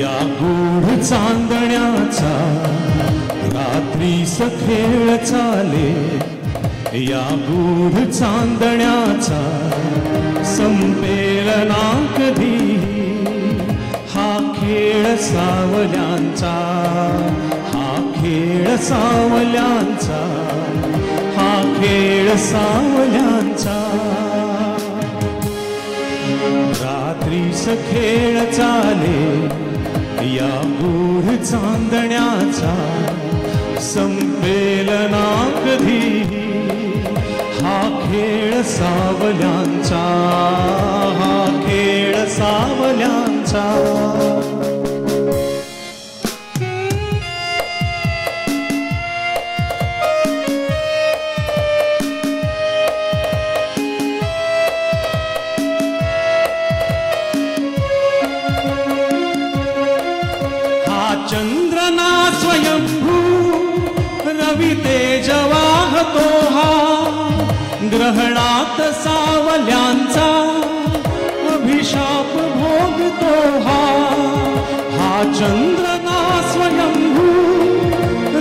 या गूढ चांदण्याचा रात्रीस खेळ चाले, या गूढ चांदण्याचा संपेल ना कधी हा खेळ सावल्यांचा, हा खेळ सावल्यांचा, हा खेळ सावल्यांचा। रात्रीस खेळ चाले या गूढ चांदण्याचा संपेल ना कधी हा खेळ सावल्यांचा, हा खेळ सावल्यांचा। चंद्र ना स्वयंभू रवि तेज वाहतो हा, ग्रहणात सावल्यांचा अभिशाप भोगतो हा। हा चंद्र ना स्वयंभू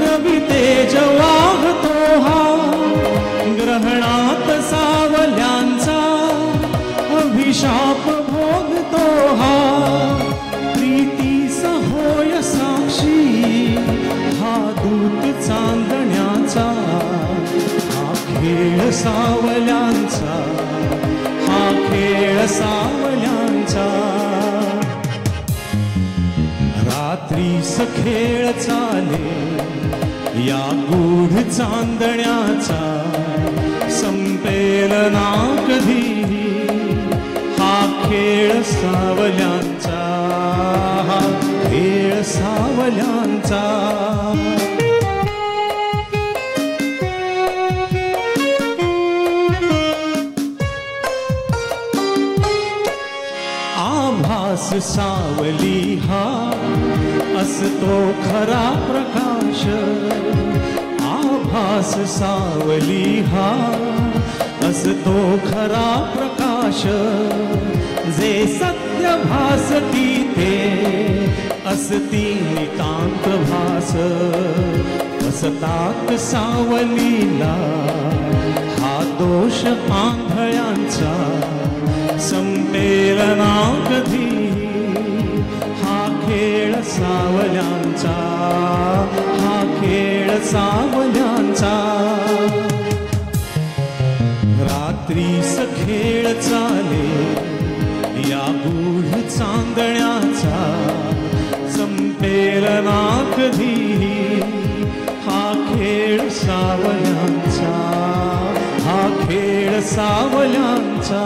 रवि तेज वाहतो हा, ग्रहणात सावल्यांचा अभिशाप भोगतो हा। प्रीतीस होय साक्षी हा दूत चांदण्याचा, हा खेळ सावल्यांचा, हा खेळ सावल्यांचा। रात्रीस खेळ चाले या गूढ चांदण्याचा संपेल ना कधी हा खेळ सावल्यांचा, हा खेळ सावल्यांचा। आभास सावली हा असतो खरा प्रकाश, आभास सावली हा असतो खरा प्रकाश। जे सत्य भासती ते असती नितांत भास, असतात सावलीला हा दोष आंधळ्यांचा संपेल ना कधी हा खेळ सावल्यांचा, हा खेळ सावल्यांचा। रात्रीस खेळ चाले या गूढ चांदण्याचा संपेल ना कधी हा खेळ सावल्यांचा, हा खेळ सावल्यांचा।